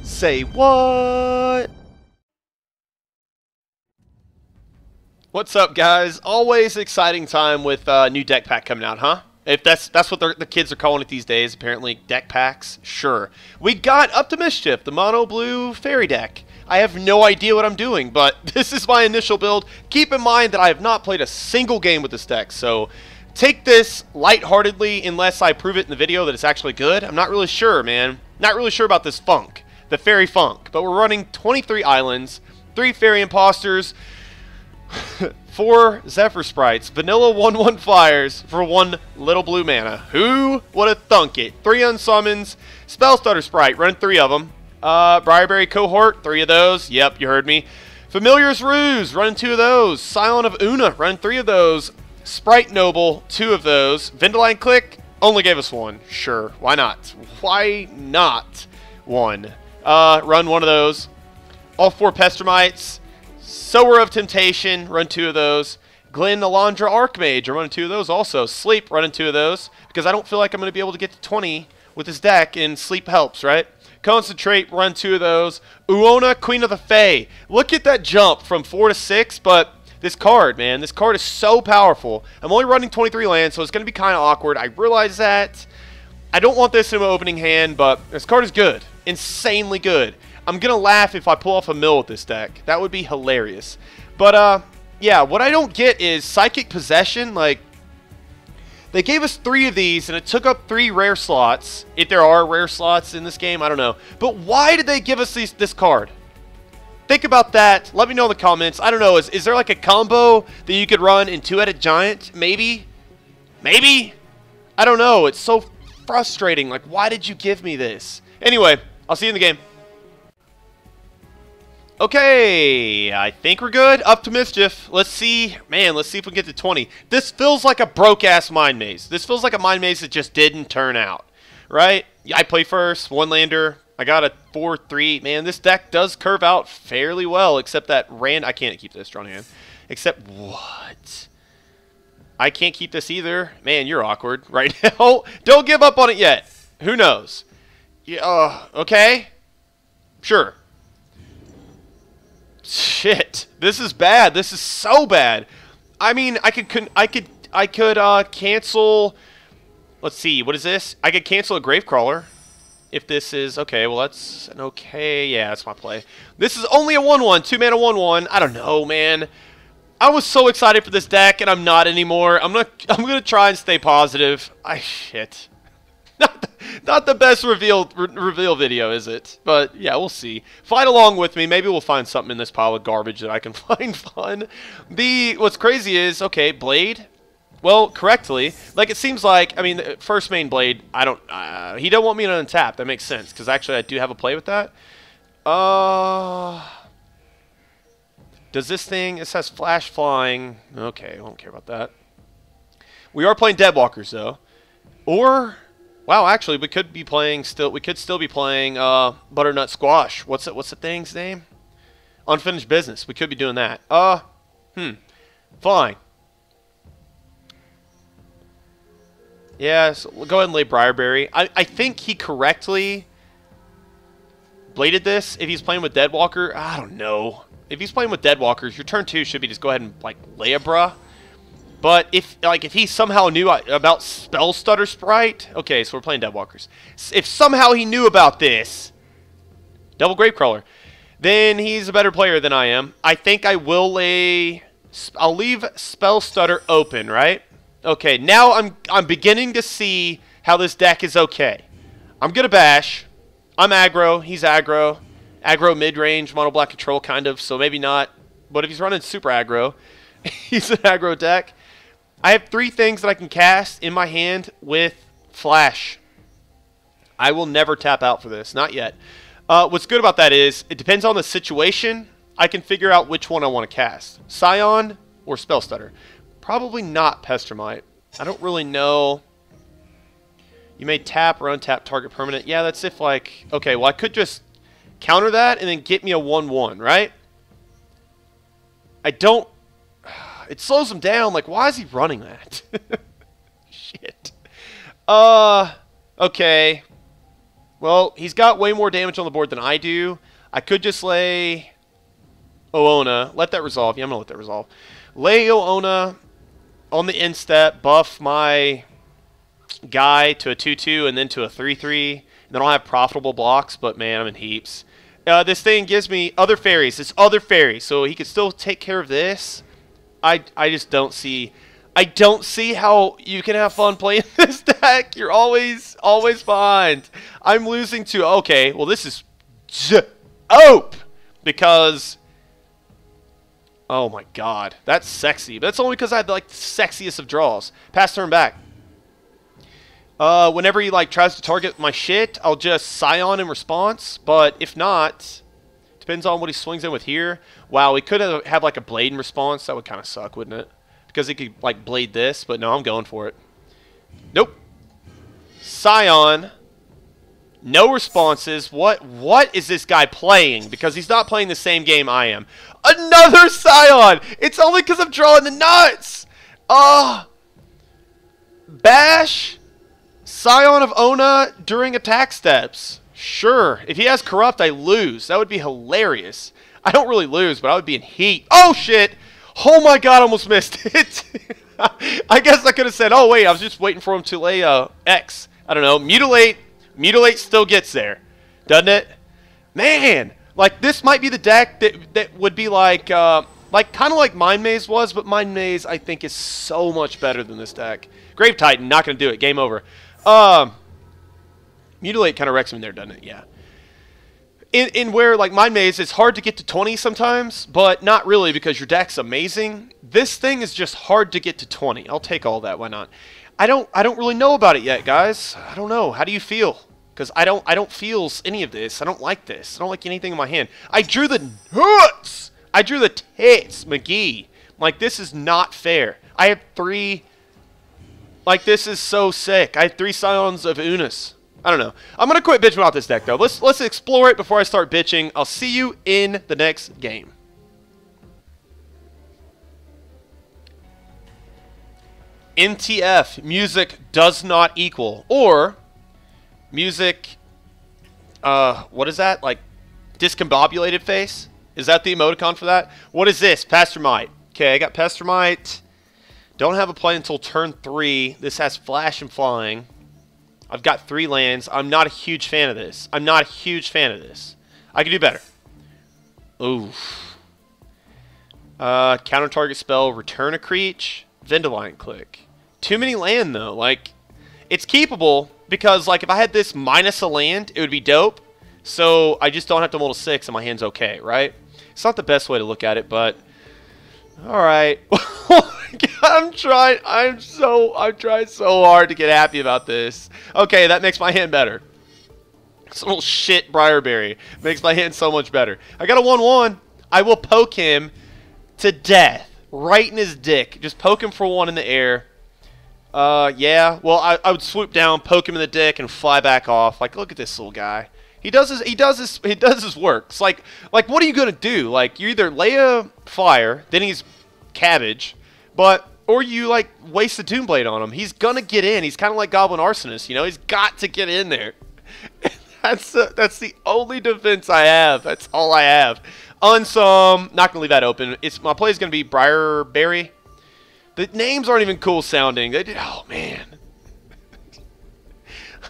Say what? What's up, guys? Always exciting time with new deck pack coming out, huh? If that's what the kids are calling it these days, apparently deck packs. Sure. We got up to Mischief, the mono blue fairy deck. I have no idea what I'm doing, but this is my initial build. Keep in mind that I have not played a single game with this deck, so take this lightheartedly unless I prove it in the video that it's actually good. I'm not really sure, man. Not really sure about this funk, the fairy funk. But we're running 23 islands, 3 fairy imposters, 4 Zephyr Sprites, vanilla 1/1 flyers for 1 little blue mana. Who would have thunk it? 3 unsummons, Spell Stutter Sprite, running 3 of them. Briarberry Cohort, 3 of those. Yep, you heard me. Familiar's Ruse, running 2 of those. Scion of Una, running 3 of those. Sprite Noble, 2 of those. Vindaline Click, only gave us 1. Sure, why not? Why not 1? Run 1 of those. All 4 Pestermites. Sower of Temptation, run 2 of those. Glen Alondra Archmage, I'm running 2 of those also. Sleep, running 2 of those. Because I don't feel like I'm going to be able to get to 20 with this deck, and Sleep helps, right? Concentrate, run 2 of those. Uona, Queen of the Fae. Look at that jump from 4 to 6, but this card, man, this card is so powerful. I'm only running 23 lands, so it's going to be kind of awkward. I realize that. I don't want this in my opening hand, but this card is good. Insanely good. I'm going to laugh if I pull off a mill with this deck. That would be hilarious. But, yeah, what I don't get is Psychic Possession. Like, they gave us 3 of these, and it took up 3 rare slots. If there are rare slots in this game, I don't know. But why did they give us this card? Think about that. Let me know in the comments. I don't know. Is there like a combo that you could run in 2-headed giant? Maybe? Maybe? I don't know. It's so frustrating. Like, why did you give me this? Anyway, I'll see you in the game. Okay, I think we're good. Up to Mischief. Let's see. Man, let's see if we can get to 20. This feels like a broke-ass mind maze. This feels like a mind maze that just didn't turn out. Right? I play first. 1-lander. I got a 4-3. Man, this deck does curve out fairly well, except that I can't keep this drawn hand. Except what? I can't keep this either. Man, you're awkward right now. Don't give up on it yet. Who knows? Yeah, okay. Sure. Shit, this is bad. This is so bad. I mean, I could cancel. Let's see, what is this? I could cancel a Gravecrawler. If this is okay, well that's an okay. Yeah, that's my play. This is only a 1/1, 2 mana 1/1. I don't know, man. I was so excited for this deck, and I'm not anymore. I'm gonna try and stay positive. Shit. Not the best reveal video, is it? But yeah, we'll see. Fight along with me. Maybe we'll find something in this pile of garbage that I can find fun. What's crazy is, okay, Blade. Well, correctly, like it seems like, I mean, the first main Blade, I don't, he don't want me to untap. That makes sense, because actually I do have a play with that. Does this thing, it says Flash Flying. Okay, I don't care about that. We are playing Deadwalkers, though. Or, wow, actually, we could still be playing Butternut Squash. What's the thing's name? Unfinished Business. We could be doing that. Fine. Yeah, so we'll go ahead and lay Briarberry. I think he correctly bladed this. If he's playing with Deadwalker, I don't know. If he's playing with Deadwalkers, your turn 2 should be just go ahead and like lay a bruh. But if he somehow knew about Spell Stutter Sprite, okay, so we're playing Deadwalkers. If somehow he knew about this, Double Gravecrawler, then he's a better player than I am. I think I will I'll leave Spell Stutter open, right? Okay, now I'm beginning to see how this deck is okay. I'm gonna bash. I'm aggro. He's aggro. Aggro mid-range, mono black control kind of, so maybe not. But if he's running super aggro, he's an aggro deck. I have 3 things that I can cast in my hand with Flash. I will never tap out for this. Not yet. What's good about that is, it depends on the situation. I can figure out which one I want to cast. Scion or Spell Stutter. Probably not Pestermite. I don't really know. You may tap or untap target permanent. Yeah, that's if like... Okay, well I could just counter that and then get me a 1/1, right? I don't... It slows him down. Like, why is he running that? Shit. Okay. Well, he's got way more damage on the board than I do. I could just lay Oona. Let that resolve. Yeah, I'm going to let that resolve. Lay Oona on the instep, buff my guy to a 2-2 and then to a 3-3. And then I'll have profitable blocks, but man, I'm in heaps. This thing gives me other fairies. It's other fairies, so he could still take care of this. I just don't see... I don't see how you can have fun playing this deck. You're always behind. I'm losing to... Okay, well, this is... Ope! Because... Oh, my God. That's sexy. But that's only because I had, like, the sexiest of draws. Pass turn back. Whenever he, like, tries to target my shit, I'll just Scion in response. But if not... Depends on what he swings in with here. Wow, we could have like, a Blade in response. That would kind of suck, wouldn't it? Because he could, like, Blade this, but no, I'm going for it. Nope. Scion. No responses. What is this guy playing? Because he's not playing the same game I am. Another Scion! It's only because I'm drawing the nuts! Bash. Scion of Oona during attack steps. Sure. If he has Corrupt, I lose. That would be hilarious. I don't really lose, but I would be in heat. Oh, shit! Oh my God, I almost missed it. I guess I could have said, oh wait, I was just waiting for him to lay X. I don't know. Mutilate. Mutilate still gets there. Doesn't it? Man, like this might be the deck that would be like kind of like Mind Maze was, but Mind Maze I think is so much better than this deck. Grave Titan, not going to do it. Game over. Mutilate kind of wrecks him there, doesn't it? Yeah. In where, like, Mind Maze, it's hard to get to 20 sometimes, but not really because your deck's amazing. This thing is just hard to get to 20. I'll take all that. Why not? I don't really know about it yet, guys. I don't know. How do you feel? Because I don't feel any of this. I don't like this. I don't like anything in my hand. I drew the nuts! I drew the tits, McGee. Like, this is not fair. I have 3... Like, this is so sick. I have 3 Scions of Unis. I don't know. I'm going to quit bitching about this deck, though. Let's explore it before I start bitching. I'll see you in the next game. NTF, music does not equal. Or, music, what is that? Like, discombobulated face? Is that the emoticon for that? What is this? Pastermite. Okay, I got Pastermite. Don't have a play until turn 3. This has Flash and Flying. I've got 3 lands. I'm not a huge fan of this. I'm not a huge fan of this. I can do better. Oof. Counter target spell, return a creature, Vendilion click. Too many land, though. Like, it's keepable because, like, if I had this minus a land, it would be dope. So I just don't have to roll a 6 and my hand's okay, right? It's not the best way to look at it, but... Alright. I'm trying so hard to get happy about this. Okay, that makes my hand better. This little shit Briarberry makes my hand so much better. I got a 1/1. I will poke him to death. Right in his dick. Just poke him for 1 in the air. Yeah. Well, I would swoop down, poke him in the dick, and fly back off. Like, look at this little guy. He does his work. It's like what are you gonna do? Like, you either lay a flyer, then he's cabbage, or you like waste the Doomblade on him. He's gonna get in. He's kind of like Goblin Arsonist, you know. He's got to get in there. That's the only defense I have. That's all I have. Unsum. Not gonna leave that open. My play is gonna be Briarberry. The names aren't even cool sounding. Oh man.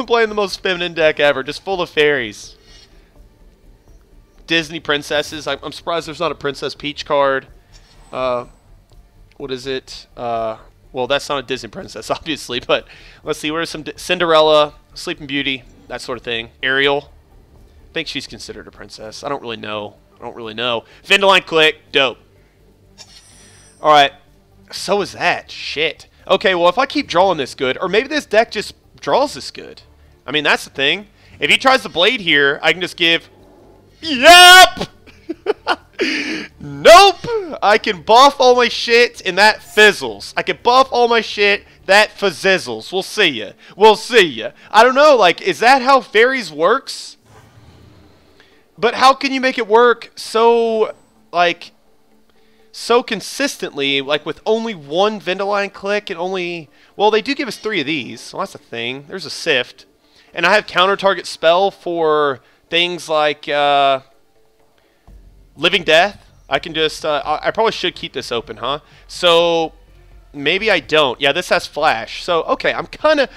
I'm playing the most feminine deck ever, just full of fairies. Disney princesses. I'm surprised there's not a Princess Peach card. What is it? Well, that's not a Disney princess, obviously, but let's see. Where's some Cinderella, Sleeping Beauty, that sort of thing. Ariel. I think she's considered a princess. I don't really know. Vendilion click. Dope. All right. So is that. Shit. Okay, well, if I keep drawing this good, or maybe this deck just draws this good. I mean, that's the thing. If he tries to Blade here, I can just give... Yep! Nope! I can buff all my shit, and that fizzles. I can buff all my shit, that fizzizzles. We'll see ya. We'll see ya. I don't know, like, is that how fairies works? But how can you make it work so, like... so consistently, like with only 1 Vendilion click and only... Well, they do give us 3 of these, so that's a thing. There's a Sift. and I have counter target spell for things like Living Death. I can just, I probably should keep this open, huh? So maybe I don't. Yeah, this has flash. So okay, I'm kind of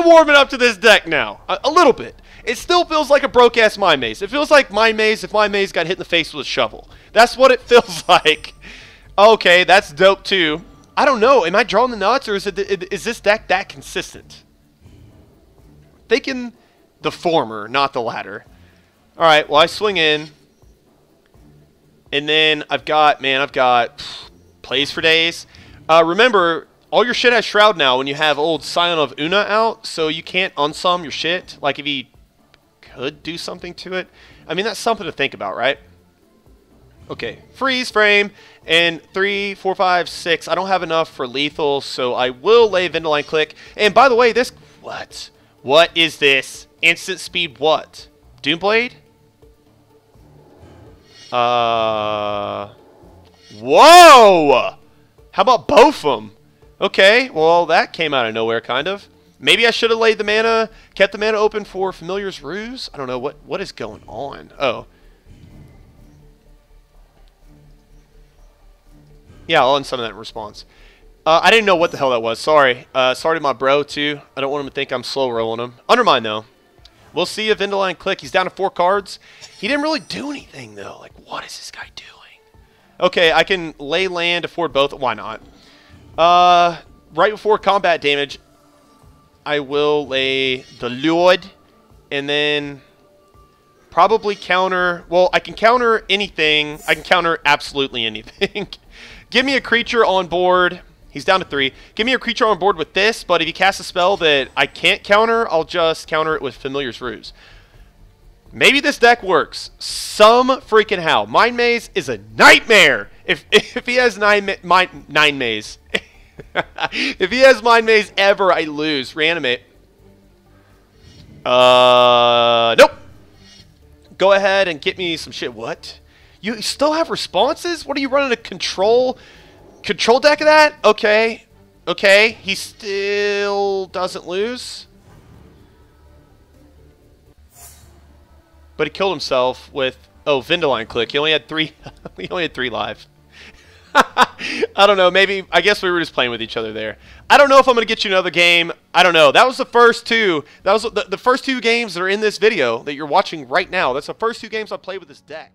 warming up to this deck now, a little bit. It still feels like a broke-ass Mind Maze. It feels like Mind Maze if Mind Maze got hit in the face with a shovel. That's what it feels like. Okay, that's dope too. I don't know. Am I drawing the nuts, or is this deck that consistent? Thinking the former, not the latter. All right. Well, I swing in, and then I've got plays for days. Remember, all your shit has Shroud now when you have old Scion of Una out, so you can't unsum your shit. Like if he could do something to it. I mean, that's something to think about, right? Okay, freeze frame, and 3, 4, 5, 6. I don't have enough for lethal, so I will lay Vindeline Click. And by the way, this... What? What is this? Instant speed what? Doomblade? Whoa! How about both of them? Okay, well, that came out of nowhere, kind of. Maybe I should have laid the mana, kept the mana open for Familiar's Ruse? I don't know. What is going on? Oh. Yeah, I'll unsum that in response. I didn't know what the hell that was. Sorry. Sorry to my bro, too. I don't want him to think I'm slow rolling him. Undermine, though. We'll see if Vindeline Click. He's down to 4 cards. He didn't really do anything, though. Like, what is this guy doing? Okay, I can lay land, afford both. Why not? Right before combat damage, I will lay the Lord, and then probably counter... Well, I can counter anything. I can counter absolutely anything. Give me a creature on board. He's down to 3. Give me a creature on board with this, but if he casts a spell that I can't counter, I'll just counter it with Familiar's Ruse. Maybe this deck works. Some freaking how. Mind Maze is a nightmare. If he has Nine Maze... if he has Mind Maze ever, I lose. Reanimate. Nope. Go ahead and get me some shit. What? You still have responses? What are you running, a control deck of that? Okay. Okay. He still doesn't lose. But he killed himself with Vindeline Click. He only had 3 he only had 3 lives. I don't know. Maybe, I guess we were just playing with each other there. I don't know if I'm going to get you another game. I don't know. That was the first 2. That was the first 2 games that are in this video that you're watching right now. That's the first 2 games I played with this deck.